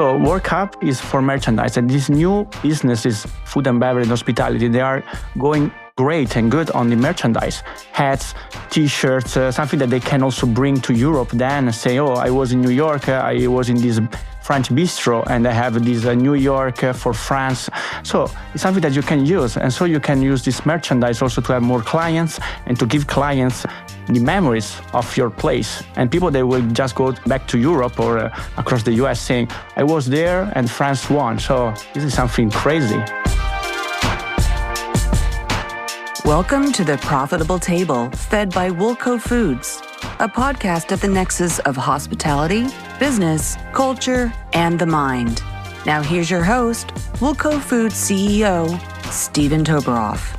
So World Cup is for merchandise, and these new businesses, food and beverage and hospitality, they are going great and good on the merchandise, hats, t-shirts, something that they can also bring to Europe then and say, oh, I was in New York, I was in this French bistro, and I have this New York for France. So it's something that you can use. And so you can use this merchandise also to have more clients and to give clients the memories of your place. And people, they will just go back to Europe or across the US saying, I was there and France won. So this is something crazy. Welcome to The Profitable Table, fed by Wilco Foods, a podcast at the nexus of hospitality, business, culture, and the mind. Now here's your host, Wilco Foods CEO, Stephen Toberoff.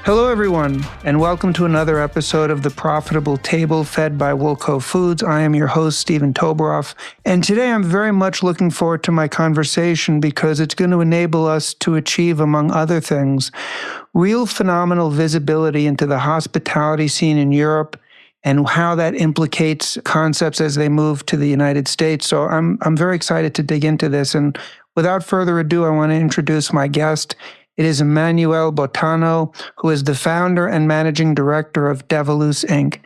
Hello, everyone, and welcome to another episode of The Profitable Table, fed by Wilco Foods. I am your host, Stephen Toberoff, and today I'm very much looking forward to my conversation because it's going to enable us to achieve, among other things, real phenomenal visibility into the hospitality scene in Europe and how that implicates concepts as they move to the United States. So I'm very excited to dig into this, and without further ado, I want to introduce my guest. It is Emanuele Votano, who is the founder and managing director of Devolus Inc.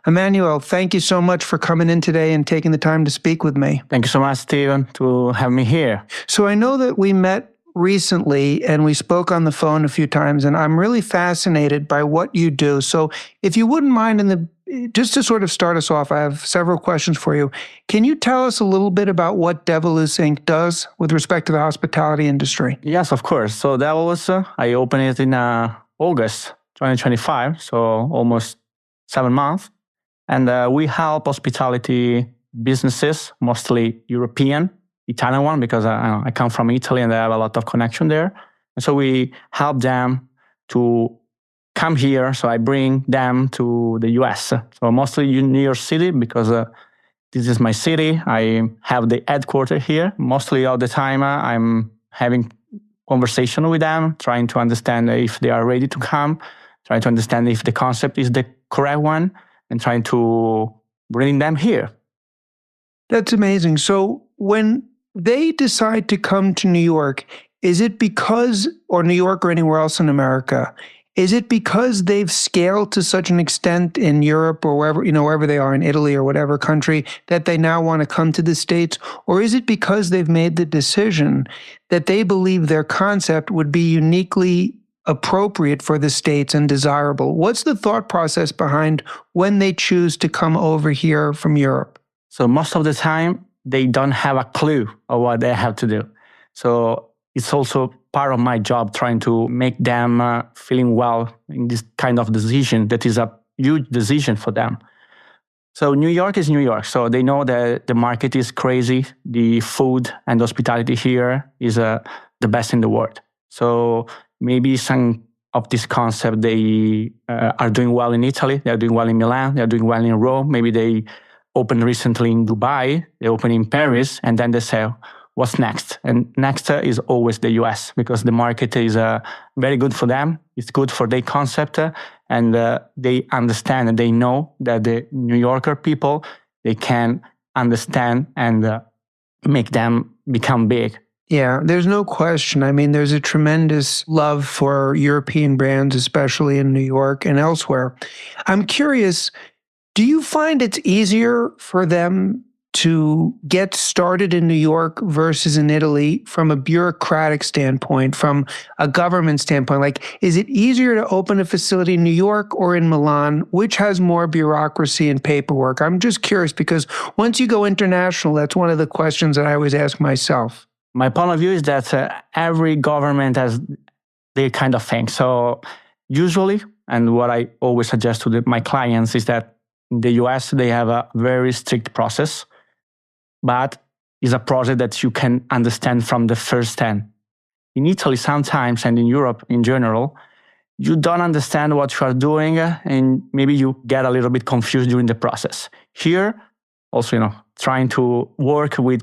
Emanuele, thank you so much for coming in today and taking the time to speak with me. Thank you so much, Stephen, to have me here. So I know that we met recently and we spoke on the phone a few times, and I'm really fascinated by what you do. So if you wouldn't mind, just to sort of start us off, I have several questions for you. Can you tell us a little bit about what Devolus Inc. does with respect to the hospitality industry? Yes, of course. So Devolus, I opened it in August 2025, so almost 7 months. And we help hospitality businesses, mostly European, Italian one, because I come from Italy and I have a lot of connection there. And so we help them to come here. So I bring them to the US. So mostly in New York City, because this is my city. I have the headquarters here. Mostly all the time I'm having conversation with them, trying to understand if they are ready to come, trying to understand if the concept is the correct one, and trying to bring them here. That's amazing. So when they decide to come to New York, is it because, or New York or anywhere else in America, is it because they've scaled to such an extent in Europe or wherever they are, in Italy or whatever country, that they now want to come to the States? Or is it because they've made the decision that they believe their concept would be uniquely appropriate for the States and desirable? What's the thought process behind when they choose to come over here from Europe? So most of the time, they don't have a clue of what they have to do. So it's also part of my job trying to make them feeling well in this kind of decision that is a huge decision for them. So New York is New York. So they know that the market is crazy. The food and hospitality here is the best in the world. So maybe some of this concept, they are doing well in Italy. They're doing well in Milan. They're doing well in Rome. Maybe they opened recently in Dubai. They opened in Paris. And then they say, what's next? And next is always the US, because the market is very good for them. It's good for their concept. And they understand and they know that the New Yorker people, they can understand and make them become big. Yeah, there's no question. I mean, there's a tremendous love for European brands, especially in New York and elsewhere. I'm curious, do you find it's easier for them to get started in New York versus in Italy from a bureaucratic standpoint, from a government standpoint? Like, is it easier to open a facility in New York or in Milan? Which has more bureaucracy and paperwork? I'm just curious, because once you go international, that's one of the questions that I always ask myself. My point of view is that every government has their kind of thing. So usually, and what I always suggest to my clients is that in the US, they have a very strict process, but it's a process that you can understand from the first hand. In Italy, sometimes, and in Europe in general, you don't understand what you are doing, and maybe you get a little bit confused during the process. Here, also, trying to work with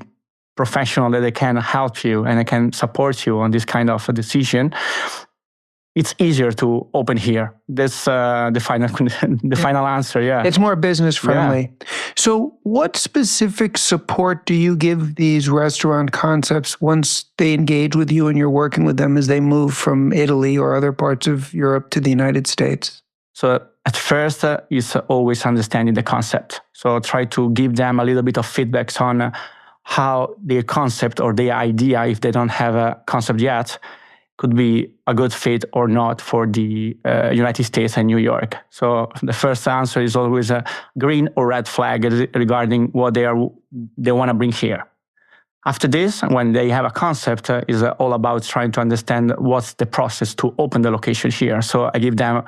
professionals that they can help you and they can support you on this kind of a decision, it's easier to open here. That's the final answer, yeah. It's more business friendly. Yeah. So what specific support do you give these restaurant concepts once they engage with you and you're working with them as they move from Italy or other parts of Europe to the United States? So at first, it's always understanding the concept. So try to give them a little bit of feedbacks on how their concept or their idea, if they don't have a concept yet, could be a good fit or not for the United States and New York. So the first answer is always a green or red flag regarding what they want to bring here. After this, when they have a concept, is all about trying to understand what's the process to open the location here. So I give them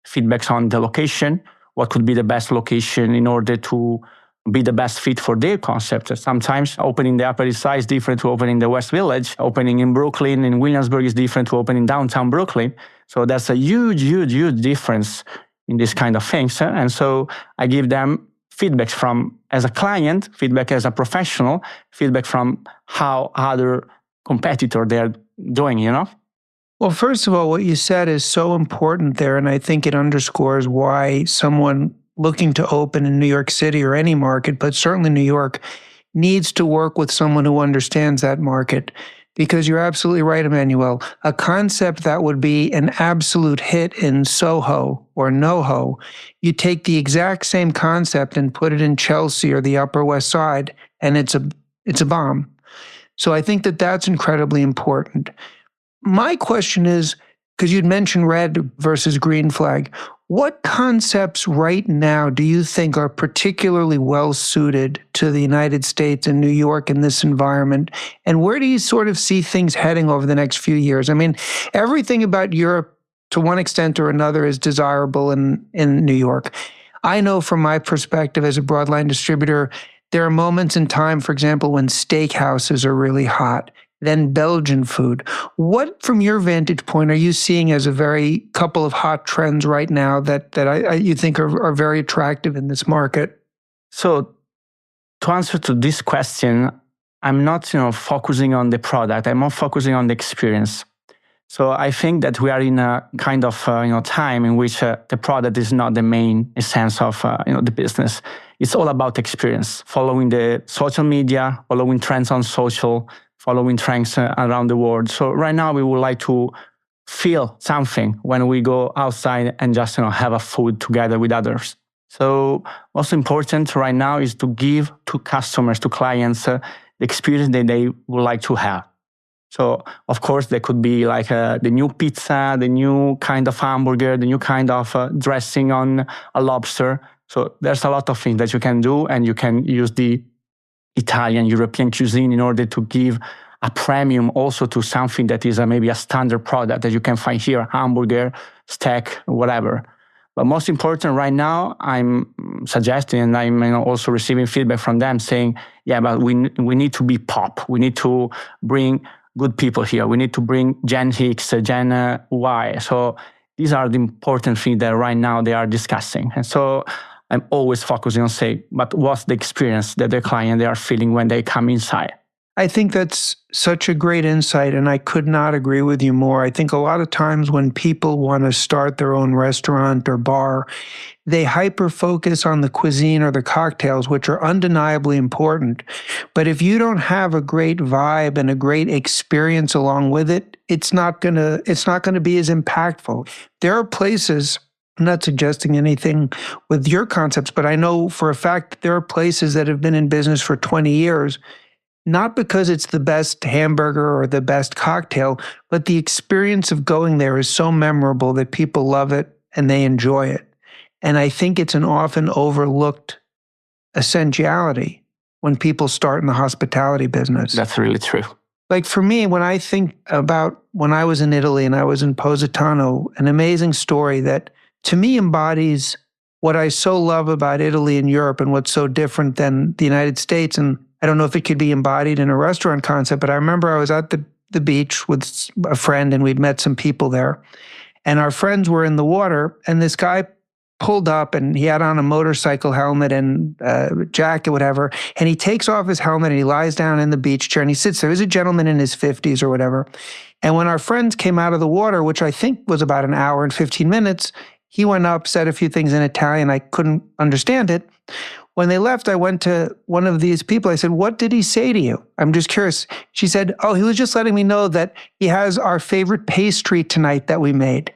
feedbacks on the location, what could be the best location in order to be the best fit for their concept. Sometimes opening the Upper East Side is different to opening the West Village. Opening in Brooklyn, in Williamsburg is different to opening downtown Brooklyn. So that's a huge, huge, huge difference in this kind of things. And so I give them feedback from, as a client, feedback as a professional, feedback from how other competitor they're doing, Well, first of all, what you said is so important there, and I think it underscores why someone looking to open in New York City or any market, but certainly New York, needs to work with someone who understands that market. Because you're absolutely right, Emanuele. A concept that would be an absolute hit in Soho or NoHo, you take the exact same concept and put it in Chelsea or the Upper West Side, and it's a bomb. So I think that that's incredibly important. My question is, because you'd mentioned red versus green flag, what concepts right now do you think are particularly well suited to the United States and New York in this environment? And where do you sort of see things heading over the next few years? I mean, everything about Europe, to one extent or another, is desirable in New York. I know from my perspective as a broadline distributor, there are moments in time, for example, when steakhouses are really hot. Then Belgian food. What, from your vantage point, are you seeing as a very couple of hot trends right now that you think are very attractive in this market? So to answer to this question, I'm not focusing on the product. I'm more focusing on the experience. So I think that we are in a kind of time in which the product is not the main essence of the business. It's all about experience, following the social media, following trends on social, following trends around the world. So right now we would like to feel something when we go outside and just have a food together with others. So most important right now is to give to customers, to clients, the experience that they would like to have. So of course there could be like the new pizza, the new kind of hamburger, the new kind of dressing on a lobster. So there's a lot of things that you can do, and you can use the Italian, European cuisine in order to give a premium also to something that is maybe a standard product that you can find here, hamburger, steak, whatever. But most important right now, I'm suggesting, and I'm also receiving feedback from them saying, yeah, but we need to be pop. We need to bring good people here. We need to bring Gen X, Gen Y. So these are the important things that right now they are discussing. And so I'm always focusing on but what's the experience that the client they are feeling when they come inside? I think that's such a great insight, and I could not agree with you more. I think a lot of times when people want to start their own restaurant or bar, they hyper-focus on the cuisine or the cocktails, which are undeniably important. But if you don't have a great vibe and a great experience along with it, it's not gonna be as impactful. There are places, I'm not suggesting anything with your concepts, but I know for a fact that there are places that have been in business for 20 years, not because it's the best hamburger or the best cocktail, but the experience of going there is so memorable that people love it and they enjoy it. And I think it's an often overlooked essentiality when people start in the hospitality business. That's really true. Like for me, when I think about when I was in Italy and I was in Positano, an amazing story that to me embodies what I so love about Italy and Europe and what's so different than the United States. And I don't know if it could be embodied in a restaurant concept, but I remember I was at the beach with a friend and we'd met some people there. And our friends were in the water and this guy pulled up and he had on a motorcycle helmet and jacket, whatever. And he takes off his helmet and he lies down in the beach chair and he sits there. He's a gentleman in his 50s or whatever. And when our friends came out of the water, which I think was about an hour and 15 minutes, He went up, said a few things in Italian. I couldn't understand it. When they left, I went to one of these people. I said, "What did he say to you?" I'm just curious. She said, "Oh, he was just letting me know that he has our favorite pastry tonight that we made."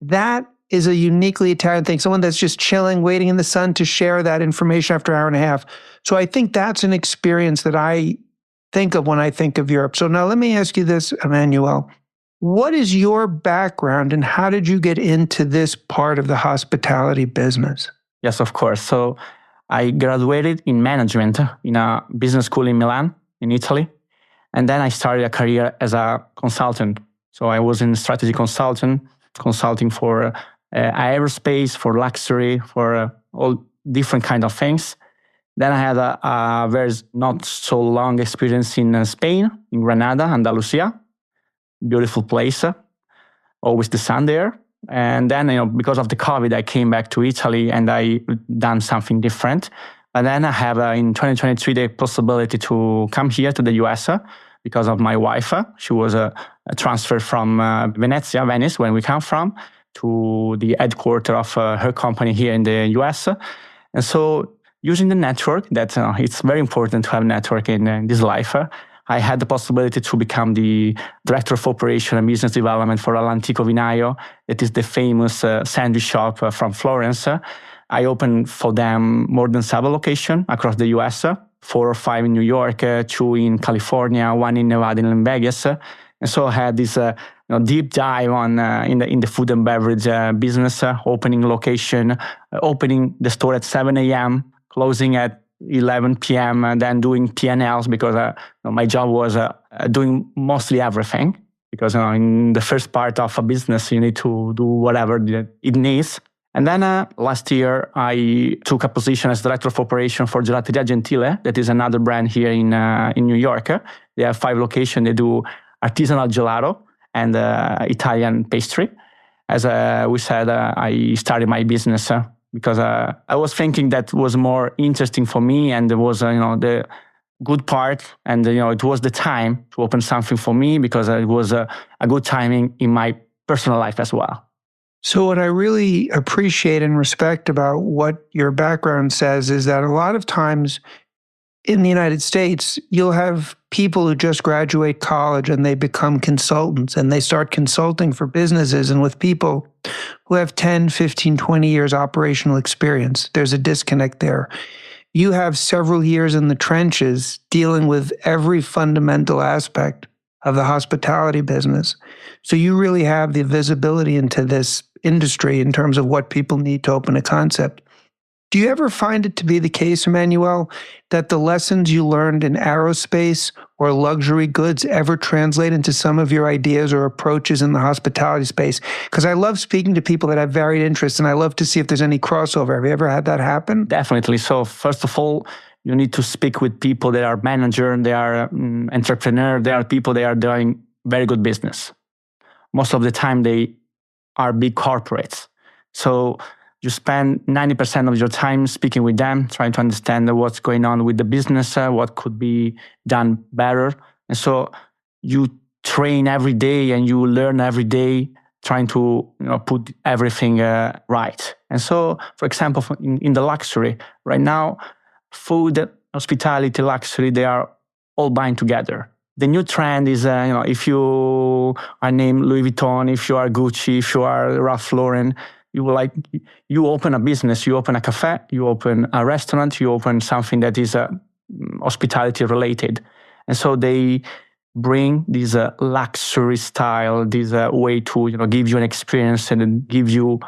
That is a uniquely Italian thing. Someone that's just chilling, waiting in the sun to share that information after an hour and a half. So I think that's an experience that I think of when I think of Europe. So now let me ask you this, Emanuele. What is your background and how did you get into this part of the hospitality business? Yes, of course. So I graduated in management in a business school in Milan, in Italy. And then I started a career as a consultant. So I was in strategy consulting for aerospace, for luxury, for all different kind of things. Then I had a very not so long experience in Spain, in Granada, Andalusia. Beautiful place, always the sun there. And then, because of the COVID, I came back to Italy and I done something different. And then I have in 2023 the possibility to come here to the US because of my wife. She was transferred from Venice, when we come from, to the headquarters of her company here in the US. And so using the network, that it's very important to have network in this life. I had the possibility to become the director of operation and business development for L'Antico Vinaio. That is the famous sandwich shop from Florence. I opened for them more than 7 locations across the US, 4 or 5 in New York, 2 in California, 1 in Nevada and in Vegas. And so I had this deep dive on in the food and beverage business, opening location, opening the store at 7 a.m., closing at 11 p.m. and then doing P&Ls because my job was doing mostly everything because in the first part of a business you need to do whatever it needs. And then last year I took a position as director of operation for Gelateria Gentile. That is another brand here in New York. They have 5 locations. They do artisanal gelato and Italian pastry. As we said, I started my business because I was thinking that was more interesting for me, and there was the good part, and it was the time to open something for me because it was a good timing in my personal life as well. So what I really appreciate and respect about what your background says is that a lot of times in the United States, you'll have people who just graduate college and they become consultants and they start consulting for businesses and with people who have 10, 15, 20 years operational experience. There's a disconnect there. You have several years in the trenches dealing with every fundamental aspect of the hospitality business. So you really have the visibility into this industry in terms of what people need to open a concept. Do you ever find it to be the case, Emanuele, that the lessons you learned in aerospace or luxury goods ever translate into some of your ideas or approaches in the hospitality space? Because I love speaking to people that have varied interests, and I love to see if there's any crossover. Have you ever had that happen? Definitely. So first of all, you need to speak with people that are manager, they are entrepreneur, they are people that are doing very good business. Most of the time, they are big corporates. So you spend 90% of your time speaking with them, trying to understand what's going on with the business, what could be done better. And so you train every day and you learn every day, trying to put everything right. And so, for example, in the luxury, right now, food, hospitality, luxury, they are all buying together. The new trend is, if you are named Louis Vuitton, if you are Gucci, if you are Ralph Lauren, you open a business, you open a cafe, you open a restaurant, you open something that is hospitality related. And so they bring this luxury style, this way to give you an experience and give you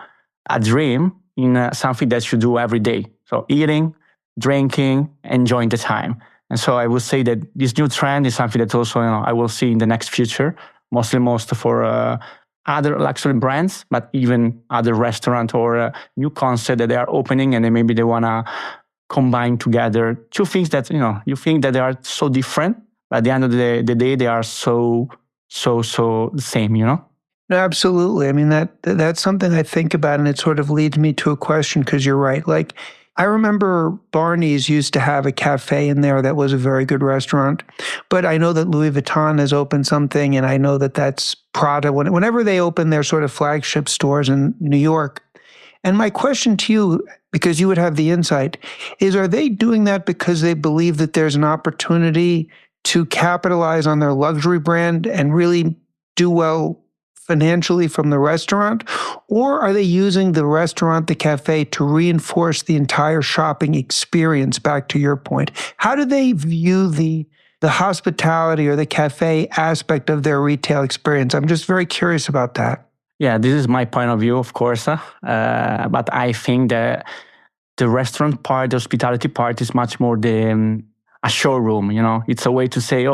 a dream in something that you do every day. So eating, drinking, enjoying the time. And so I would say that this new trend is something that also I will see in the next future, most for other luxury brands, but even other restaurant or new concept that they are opening, and then maybe they want to combine together two things that you think that they are so different, but at the end of the day they are so the same. No, absolutely. I mean that's something I think about, and it sort of leads me to a question because you're right. Like I remember Barney's used to have a cafe in there that was a very good restaurant, but I know that Louis Vuitton has opened something, and I know that that's Prada. Whenever they open their sort of flagship stores in New York, And my question to you, because you would have the insight, is are they doing that because they believe that there's an opportunity to capitalize on their luxury brand and really do well financially from the restaurant? Or are they using the restaurant, the cafe, to reinforce the entire shopping experience, back to your point? How do they view the hospitality or the cafe aspect of their retail experience? I'm just very curious about that. Yeah, this is my point of view, of course. But I think that the restaurant part, the hospitality part is much more a showroom, It's a way to say,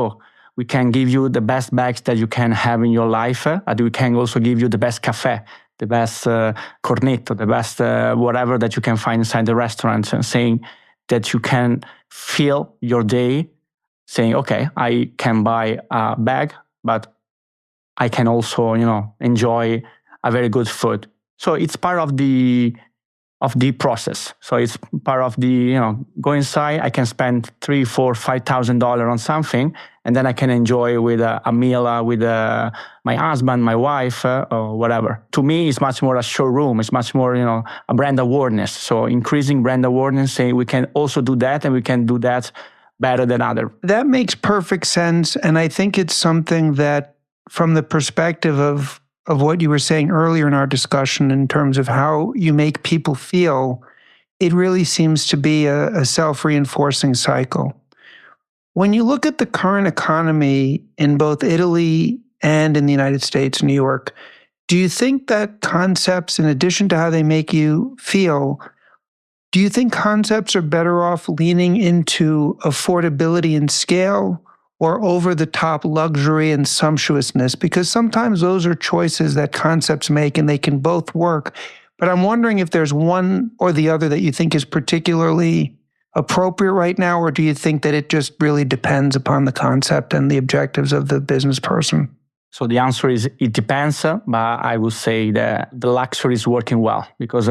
we can give you the best bags that you can have in your life, and we can also give you the best cafe, the best cornetto, the best whatever that you can find inside the restaurant, and saying that you can fill your day saying, okay, I can buy a bag, but I can also, enjoy a very good food. So it's part of the process. So it's part of the, go inside, I can spend $3,000, $4,000, $5,000 on something, and then I can enjoy with a meal with my husband, my wife, or whatever. To me, it's much more a showroom. It's much more, a brand awareness. So increasing brand awareness, saying we can also do that, and we can do that better than other. That makes perfect sense. And I think it's something that, from the perspective of what you were saying earlier in our discussion in terms of how you make people feel, it really seems to be a self-reinforcing cycle. When you look at the current economy in both Italy and in the United States, New York, do you think that concepts, in addition to how they make you feel, do you think concepts are better off leaning into affordability and scale, or over-the-top luxury and sumptuousness? Because sometimes those are choices that concepts make, and they can both work. But I'm wondering if there's one or the other that you think is particularly appropriate right now, or do you think that it just really depends upon the concept and the objectives of the business person? So the answer is it depends, but I would say that the luxury is working well because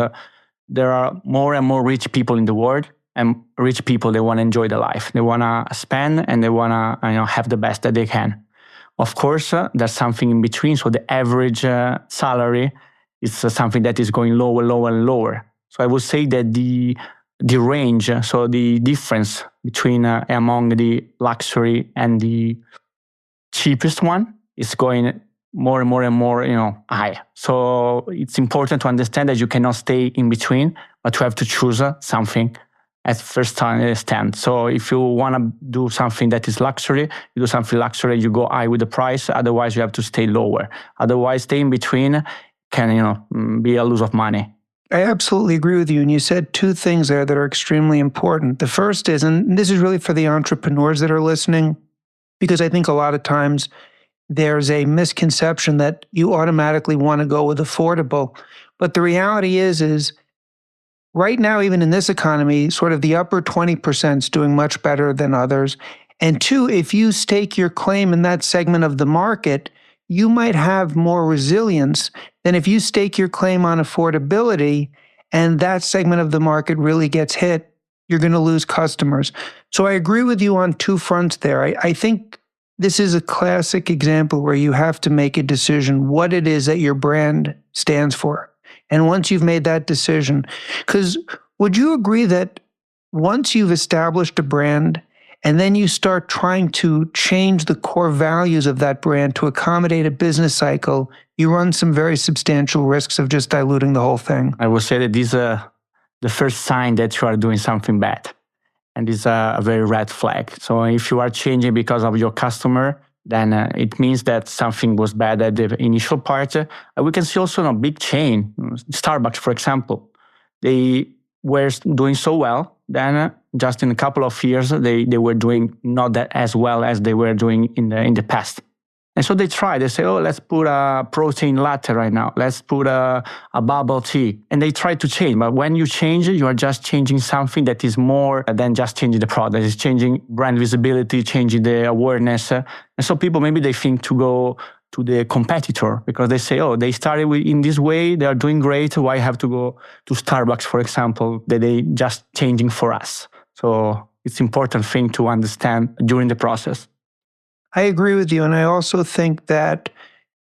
there are more and more rich people in the world. And rich people, they want to enjoy their life. They want to spend and they want to have the best that they can. Of course, there's something in between. So the average salary is something that is going lower, lower, and lower. So I would say that the range, so the difference between among the luxury and the cheapest one is going more and more and more, high. So it's important to understand that you cannot stay in between, but you have to choose something at first stand. So if you want to do something that is luxury, you do something luxury, you go high with the price. Otherwise, you have to stay lower. Otherwise, stay in between can, be a loss of money. I absolutely agree with you. And you said two things there that are extremely important. The first is, and this is really for the entrepreneurs that are listening, because I think a lot of times there's a misconception that you automatically want to go with affordable. But the reality is right now, even in this economy, sort of the upper 20% is doing much better than others. And two, if you stake your claim in that segment of the market, you might have more resilience than if you stake your claim on affordability and that segment of the market really gets hit, you're going to lose customers. So I agree with you on two fronts there. I think this is a classic example where you have to make a decision what it is that your brand stands for. And once you've made that decision, because would you agree that once you've established a brand and then you start trying to change the core values of that brand to accommodate a business cycle, you run some very substantial risks of just diluting the whole thing? I would say that this is the first sign that you are doing something bad. And this is a very red flag. So if you are changing because of your customer, then it means that something was bad at the initial part. We can see also a big chain, Starbucks, for example. They were doing so well, then just in a couple of years, they were doing not that as well as they were doing in the past. And so they say, let's put a protein latte right now. Let's put a bubble tea. And they try to change. But when you change, you are just changing something that is more than just changing the product. It's changing brand visibility, changing the awareness. And so people, maybe they think to go to the competitor because they say, they started in this way. They are doing great. Why have to go to Starbucks, for example, that they just changing for us? So it's an important thing to understand during the process. I agree with you. And I also think that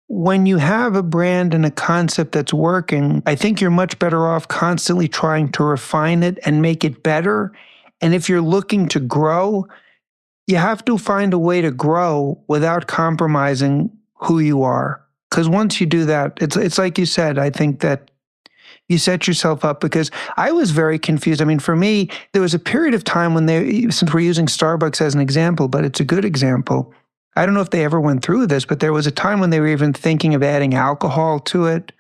when you have a brand and a concept that's working, I think you're much better off constantly trying to refine it and make it better. And if you're looking to grow, you have to find a way to grow without compromising who you are. Because once you do that, it's like you said, I think that you set yourself up, because I was very confused. I mean, for me, there was a period of time when since we're using Starbucks as an example, but it's a good example. I don't know if they ever went through this, but there was a time when they were even thinking of adding alcohol to it.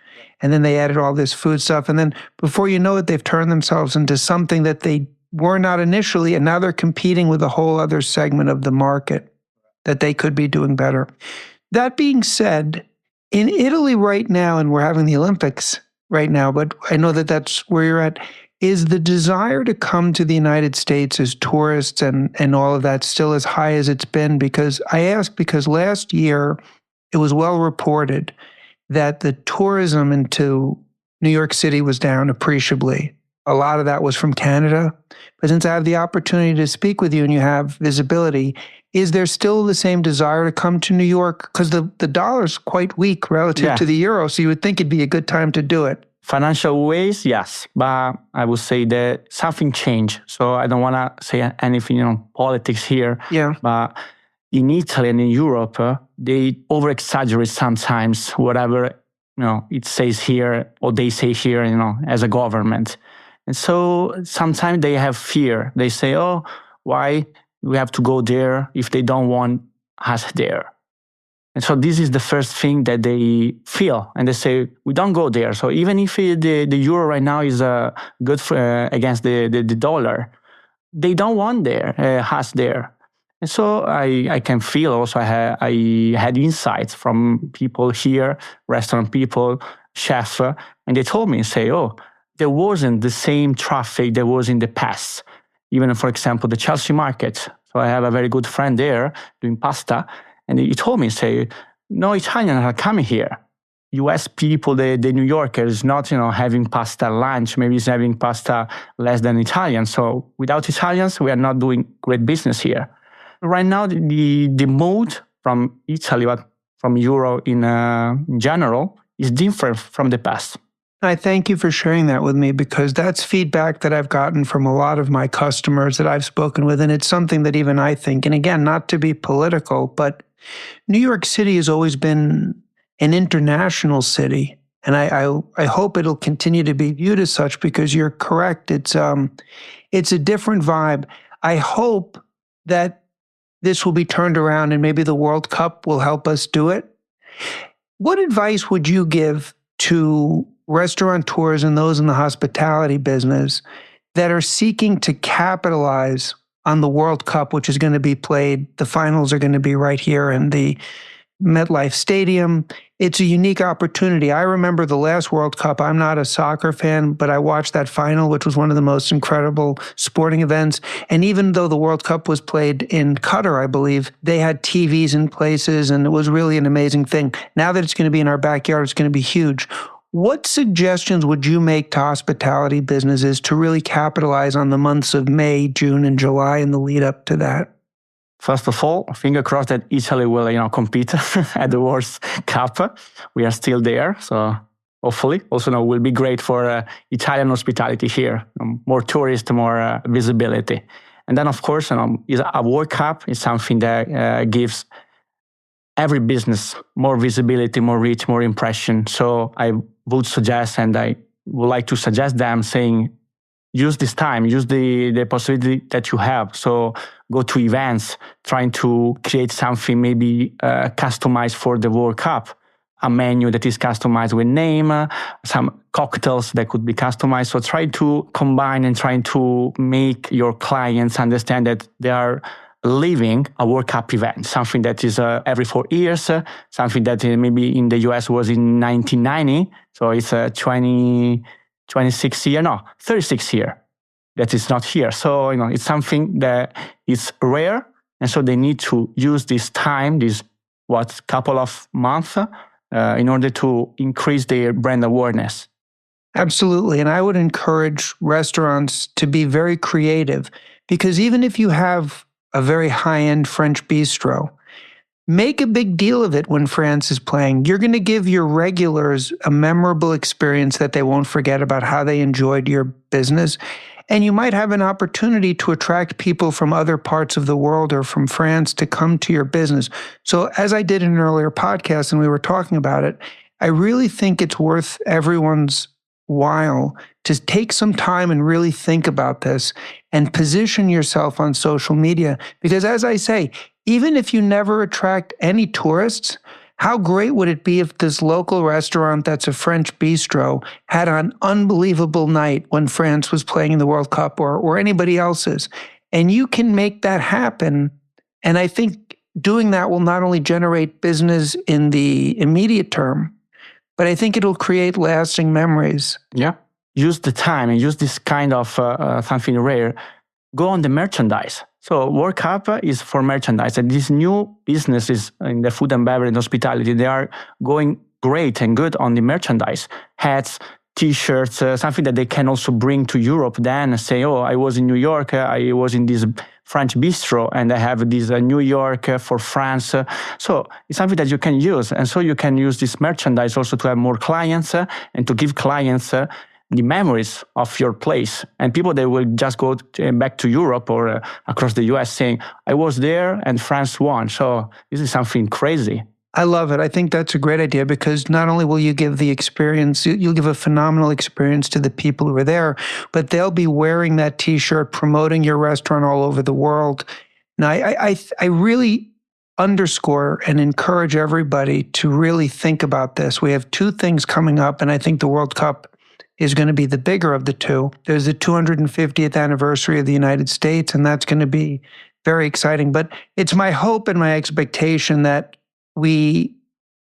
And then they added all this food stuff. And then before you know it, they've turned themselves into something that they were not initially. And now they're competing with a whole other segment of the market that they could be doing better. That being said, in Italy right now, and we're having the Olympics right now, but I know that that's where you're at, is the desire to come to the United States as tourists and all of that still as high as it's been? Because I ask because last year it was well reported that the tourism into New York City was down appreciably. A lot of that was from Canada. But since I have the opportunity to speak with you and you have visibility, is there still the same desire to come to New York? Because the dollar's quite weak relative to the euro, so you would think it'd be a good time to do it. Financial ways, yes, but I would say that something changed. So I don't want to say anything, politics here. Yeah. But in Italy and in Europe, they over-exaggerate sometimes whatever, it says here or they say here, as a government. And so sometimes they have fear. They say, oh, why we have to go there if they don't want us there? And so this is the first thing that they feel. And they say, we don't go there. So even if the euro right now is good against the dollar, they don't want us there. And so I can feel also, I had insights from people here, restaurant people, chef, and they told me, there wasn't the same traffic there was in the past. Even, for example, the Chelsea market. So I have a very good friend there doing pasta. And he told me, no Italians are coming here. US people, the New Yorkers, not, having pasta lunch, maybe it's having pasta less than Italians. So without Italians, we are not doing great business here. Right now, the mood from Italy, but from Euro in general, is different from the past. I thank you for sharing that with me, because that's feedback that I've gotten from a lot of my customers that I've spoken with. And it's something that even I think, and again, not to be political, but New York City has always been an international city. And I hope it'll continue to be viewed as such, because you're correct. It's a different vibe. I hope that this will be turned around and maybe the World Cup will help us do it. What advice would you give to restaurateurs and those in the hospitality business that are seeking to capitalize on the World Cup, which is going to be played? The finals are going to be right here in the MetLife Stadium. It's a unique opportunity. I remember the last World Cup. I'm not a soccer fan, but I watched that final, which was one of the most incredible sporting events. And even though the World Cup was played in Qatar, I believe, they had TVs in places, and it was really an amazing thing. Now that it's going to be in our backyard, it's going to be huge. What suggestions would you make to hospitality businesses to really capitalize on the months of May, June, and July and the lead up to that? First of all, finger crossed that Italy will, compete at the World Cup. We are still there, so hopefully. Also, will be great for Italian hospitality here. More tourists, more visibility. And then, of course, is a World Cup is something that gives every business more visibility, more reach, more impression. So I would suggest, and I would like to suggest them, saying, use this time, use the possibility that you have. So go to events, trying to create something maybe customized for the World Cup, a menu that is customized with name, some cocktails that could be customized. So try to combine and trying to make your clients understand that they are living a World Cup event, something that is every 4 years, something that maybe in the US was in 1990. So it's 36 year that is not here. So, it's something that is rare. And so they need to use this time, couple of months, in order to increase their brand awareness. Absolutely. And I would encourage restaurants to be very creative, because even if you have a very high-end French bistro, make a big deal of it when France is playing. You're going to give your regulars a memorable experience that they won't forget about how they enjoyed your business. And you might have an opportunity to attract people from other parts of the world or from France to come to your business. So as I did in an earlier podcast and we were talking about it, I really think it's worth everyone's while to take some time and really think about this and position yourself on social media. Because as I say, even if you never attract any tourists, how great would it be if this local restaurant that's a French bistro had an unbelievable night when France was playing in the World Cup or anybody else's? And you can make that happen. And I think doing that will not only generate business in the immediate term, but I think it'll create lasting memories. Yeah. Use the time and use this kind of something rare. Go on the merchandise. So World Cup is for merchandise. And these new businesses in the food and beverage and hospitality, they are going great and good on the merchandise. Hats, T-shirts, something that they can also bring to Europe then and say, oh, I was in New York, I was in this French bistro, and I have this New York for France. So it's something that you can use. And so you can use this merchandise also to have more clients and to give clients the memories of your place. And people, they will just go back to Europe or across the US saying, I was there and France won. So this is something crazy. I love it. I think that's a great idea because not only will you give the experience, you'll give a phenomenal experience to the people who are there, but they'll be wearing that T-shirt, promoting your restaurant all over the world. Now, I really underscore and encourage everybody to really think about this. We have two things coming up, and I think the World Cup is going to be the bigger of the two. There's the 250th anniversary of the United States, and that's going to be very exciting. But it's my hope and my expectation that we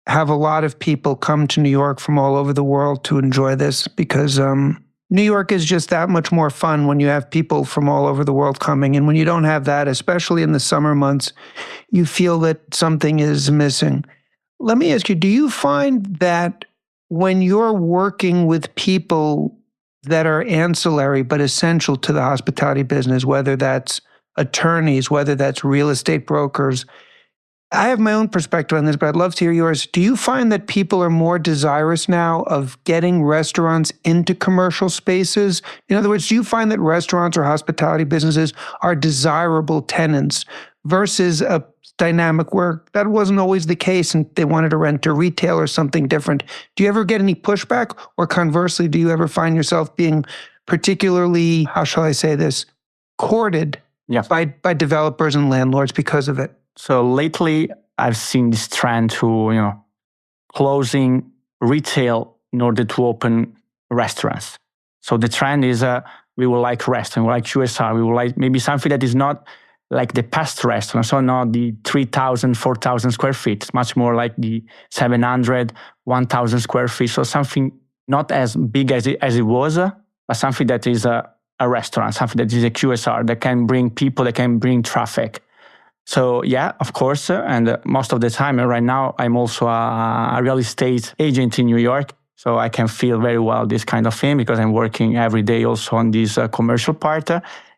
have a lot of people come to New York from all over the world to enjoy this because New York is just that much more fun when you have people from all over the world coming. And when you don't have that, especially in the summer months, you feel that something is missing. Let me ask you, do you find that when you're working with people that are ancillary but essential to the hospitality business, whether that's attorneys, whether that's real estate brokers, I have my own perspective on this, but I'd love to hear yours. Do you find that people are more desirous now of getting restaurants into commercial spaces? In other words, do you find that restaurants or hospitality businesses are desirable tenants versus a dynamic where that wasn't always the case and they wanted to rent to retail or something different? Do you ever get any pushback? Or conversely, do you ever find yourself being particularly, how shall I say this, courted by developers and landlords because of it? So lately, I've seen this trend to, closing retail in order to open restaurants. So the trend is we will like restaurant, we like QSR, we will like maybe something that is not like the past restaurant, so not the 3,000, 4,000 square feet. It's much more like the 700, 1,000 square feet. So something not as big as it was, but something that is a restaurant, something that is a QSR, that can bring people, that can bring traffic. So yeah, of course, and most of the time right now, I'm also a real estate agent in New York. So I can feel very well this kind of thing because I'm working every day also on this commercial part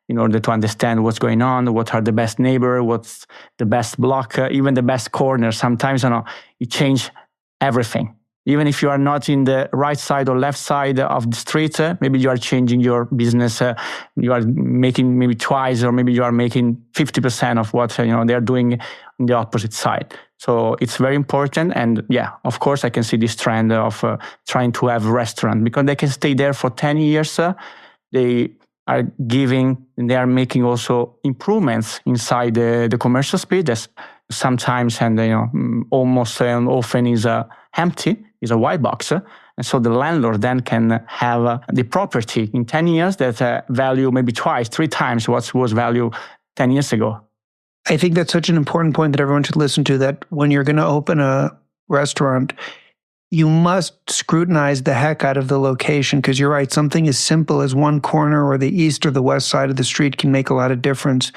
in order to understand what's going on, what are the best neighbor, what's the best block, even the best corner. Sometimes, it changes everything. Even if you are not in the right side or left side of the street, maybe you are changing your business. You are making maybe twice, or maybe you are making 50% of what they are doing on the opposite side. So it's very important. And yeah, of course, I can see this trend of trying to have a restaurant because they can stay there for 10 years. They are giving, and they are making also improvements inside the commercial space. That's sometimes and almost often is empty. Is a white box. And so the landlord then can have the property in 10 years that value maybe twice, 3 times what was value 10 years ago. I think that's such an important point that everyone should listen to, that when you're going to open a restaurant, you must scrutinize the heck out of the location because you're right, something as simple as one corner or the east or the west side of the street can make a lot of difference.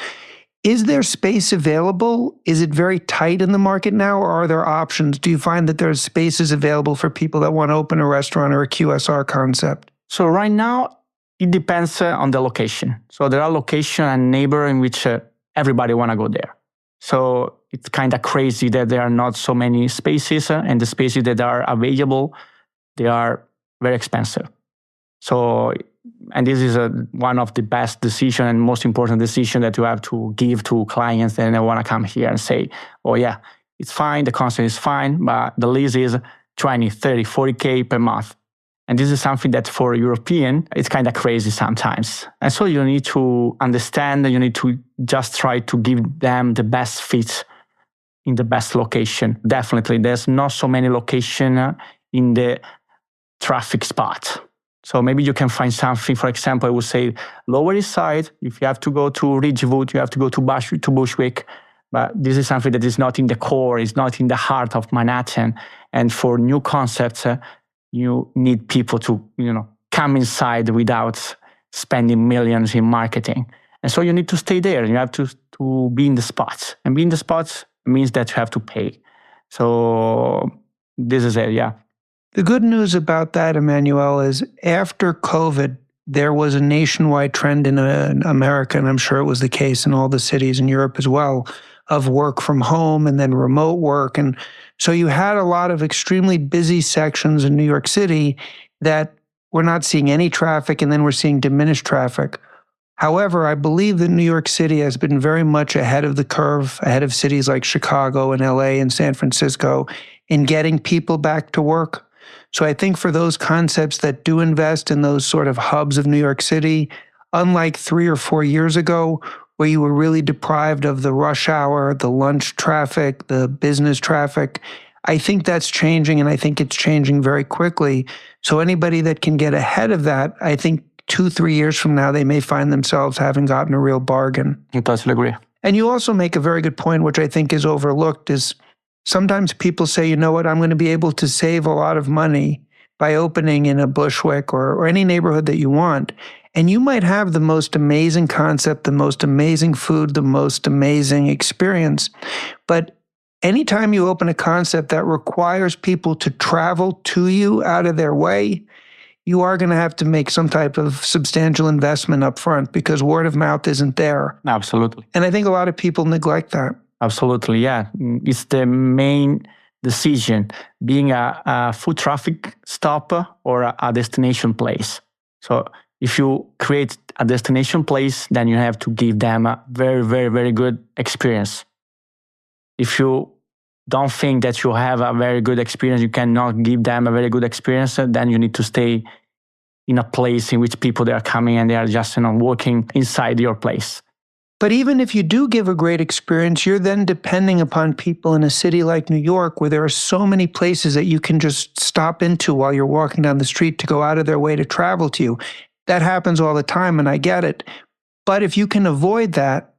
Is there space available? Is it very tight in the market now, or are there options? Do you find that there's spaces available for people that want to open a restaurant or a QSR concept? So right now, it depends on the location. So there are locations and neighbors in which everybody want to go there. So it's kind of crazy that there are not so many spaces, and the spaces that are available, they are very expensive. So, and this is one of the best decisions and most important decisions that you have to give to clients that they want to come here and say, oh yeah, it's fine, the concept is fine, but the lease is 20, 30, 40K per month. And this is something that for European, it's kind of crazy sometimes. And so you need to understand, you need to just try to give them the best fit in the best location. Definitely, there's not so many locations in the traffic spot. So maybe you can find something, for example, I would say Lower East Side. If you have to go to Ridgewood, you have to go to Bushwick. But this is something that is not in the core, is not in the heart of Manhattan. And for new concepts, you need people to, come inside without spending millions in marketing. And so you need to stay there. You have to be in the spots. And being in the spots means that you have to pay. So this is it, yeah. The good news about that, Emanuele, is after COVID, there was a nationwide trend in America, and I'm sure it was the case in all the cities in Europe as well, of work from home and then remote work. And so you had a lot of extremely busy sections in New York City that we're not seeing any traffic, and then we're seeing diminished traffic. However, I believe that New York City has been very much ahead of the curve, ahead of cities like Chicago and LA and San Francisco in getting people back to work. So I think for those concepts that do invest in those sort of hubs of New York City, unlike 3 or 4 years ago, where you were really deprived of the rush hour, the lunch traffic, the business traffic, I think that's changing, and I think it's changing very quickly. So anybody that can get ahead of that, I think 2-3 years from now, they may find themselves having gotten a real bargain. I totally agree. And you also make a very good point, which I think is overlooked, is sometimes people say, you know what, I'm going to be able to save a lot of money by opening in a Bushwick or any neighborhood that you want. And you might have the most amazing concept, the most amazing food, the most amazing experience. But anytime you open a concept that requires people to travel to you out of their way, you are going to have to make some type of substantial investment up front because word of mouth isn't there. Absolutely. And I think a lot of people neglect that. Absolutely, yeah. It's the main decision, being a food traffic stop or a destination place. So if you create a destination place, then you have to give them a very, very, very good experience. If you don't think that you have a very good experience, you cannot give them a very good experience, then you need to stay in a place in which people, they are coming and they are just working inside your place. But even if you do give a great experience, you're then depending upon people in a city like New York, where there are so many places that you can just stop into while you're walking down the street to go out of their way to travel to you. That happens all the time, and I get it. But if you can avoid that,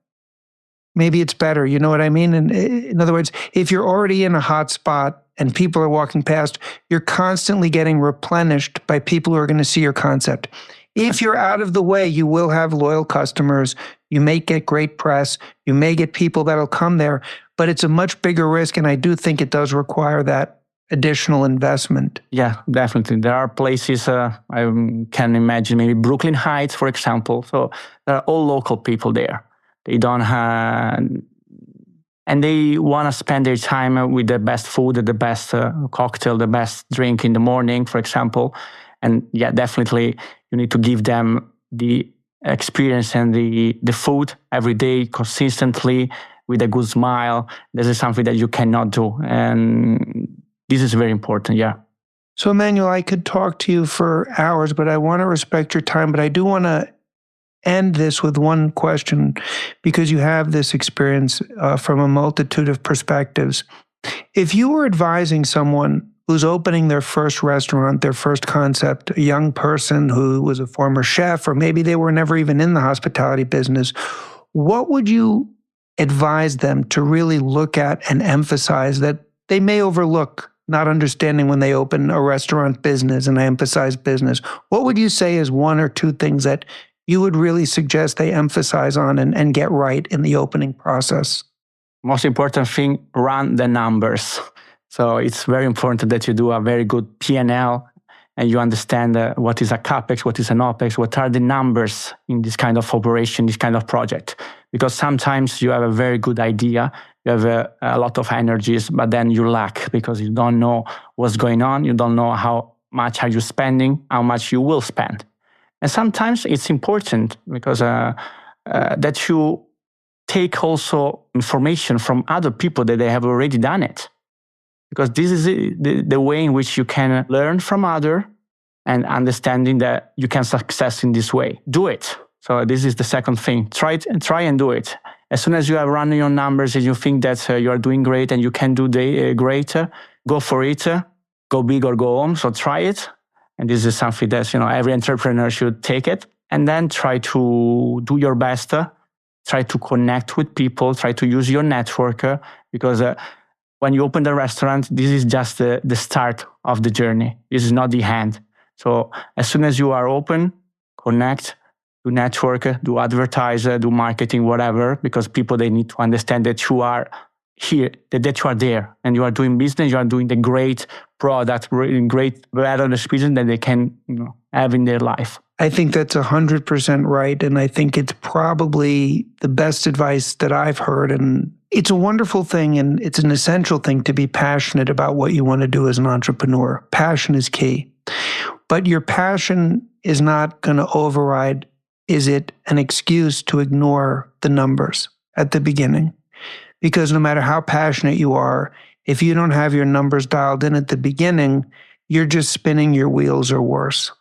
maybe it's better. You know what I mean? And in other words, if you're already in a hot spot and people are walking past, you're constantly getting replenished by people who are going to see your concept. If you're out of the way, you will have loyal customers. You may get great press. You may get people that'll come there, but it's a much bigger risk. And I do think it does require that additional investment. Yeah, definitely. There are places, I can imagine, maybe Brooklyn Heights, for example. So there are all local people there. They don't have, and they want to spend their time with the best food, the best cocktail, the best drink in the morning, for example. And yeah, definitely you need to give them the experience and the food every day, consistently, with a good smile. This is something that you cannot do. And this is very important, yeah. So Emanuele, I could talk to you for hours, but I want to respect your time. But I do want to end this with one question, because you have this experience from a multitude of perspectives. If you were advising someone who's opening their first restaurant, their first concept, a young person who was a former chef, or maybe they were never even in the hospitality business, what would you advise them to really look at and emphasize that they may overlook, not understanding when they open a restaurant business? And I emphasize business. What would you say is 1 or 2 things that you would really suggest they emphasize on and get right in the opening process? Most important thing, run the numbers. So it's very important that you do a very good P&L and you understand what is a CapEx, what is an OpEx, what are the numbers in this kind of operation, this kind of project. Because sometimes you have a very good idea, you have a lot of energies, but then you lack because you don't know what's going on, you don't know how much are you spending, how much you will spend. And sometimes it's important because that you take also information from other people that they have already done it. Because this is the way in which you can learn from others and understanding that you can success in this way. Do it. So this is the second thing. Try and do it. As soon as you have run your numbers and you think that you are doing great and you can do great, go for it. Go big or go home. So try it. And this is something that every entrepreneur should take it. And then try to do your best. Try to connect with people. Try to use your network because when you open the restaurant, this is just the start of the journey. This is not the end. So as soon as you are open, connect, do network, do advertise, do marketing, whatever, because people, they need to understand that you are here, that you are there, and you are doing business, you are doing the great product, great better experience that they can have in their life. I think that's 100% right. And I think it's probably the best advice that I've heard. And it's a wonderful thing and it's an essential thing to be passionate about what you want to do as an entrepreneur. Passion is key. But your passion is not going to override, is it an excuse to ignore the numbers at the beginning? Because no matter how passionate you are, if you don't have your numbers dialed in at the beginning, you're just spinning your wheels or worse.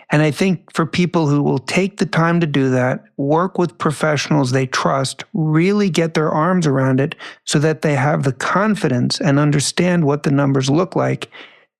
And I think for people who will take the time to do that, work with professionals they trust, really get their arms around it so that they have the confidence and understand what the numbers look like,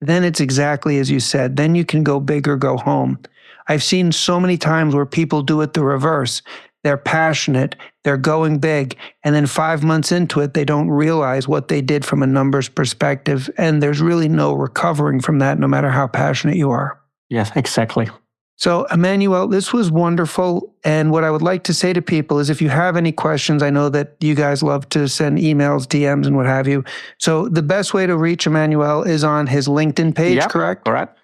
then it's exactly as you said. Then you can go big or go home. I've seen so many times where people do it the reverse. They're passionate, they're going big, and then 5 months into it, they don't realize what they did from a numbers perspective, and there's really no recovering from that, no matter how passionate you are. Yes, exactly. So, Emanuele, this was wonderful, and what I would like to say to people is if you have any questions, I know that you guys love to send emails, DMs, and what have you. So the best way to reach Emanuele is on his LinkedIn page, correct? Correct.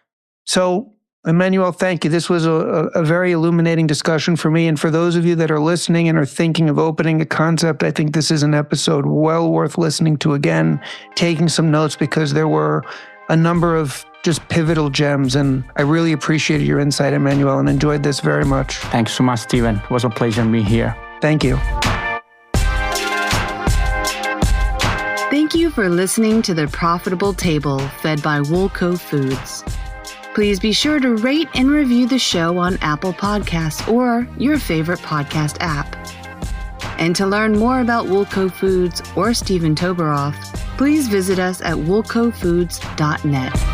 So, Emanuele, thank you. This was a very illuminating discussion for me. And for those of you that are listening and are thinking of opening a concept, I think this is an episode well worth listening to again, taking some notes because there were a number of just pivotal gems. And I really appreciated your insight, Emanuele, and enjoyed this very much. Thanks so much, Steven. It was a pleasure being here. Thank you. Thank you for listening to The Profitable Table, fed by Woolco Foods. Please be sure to rate and review the show on Apple Podcasts or your favorite podcast app. And to learn more about Woolco Foods or Steven Toberoff, please visit us at woolcofoods.net.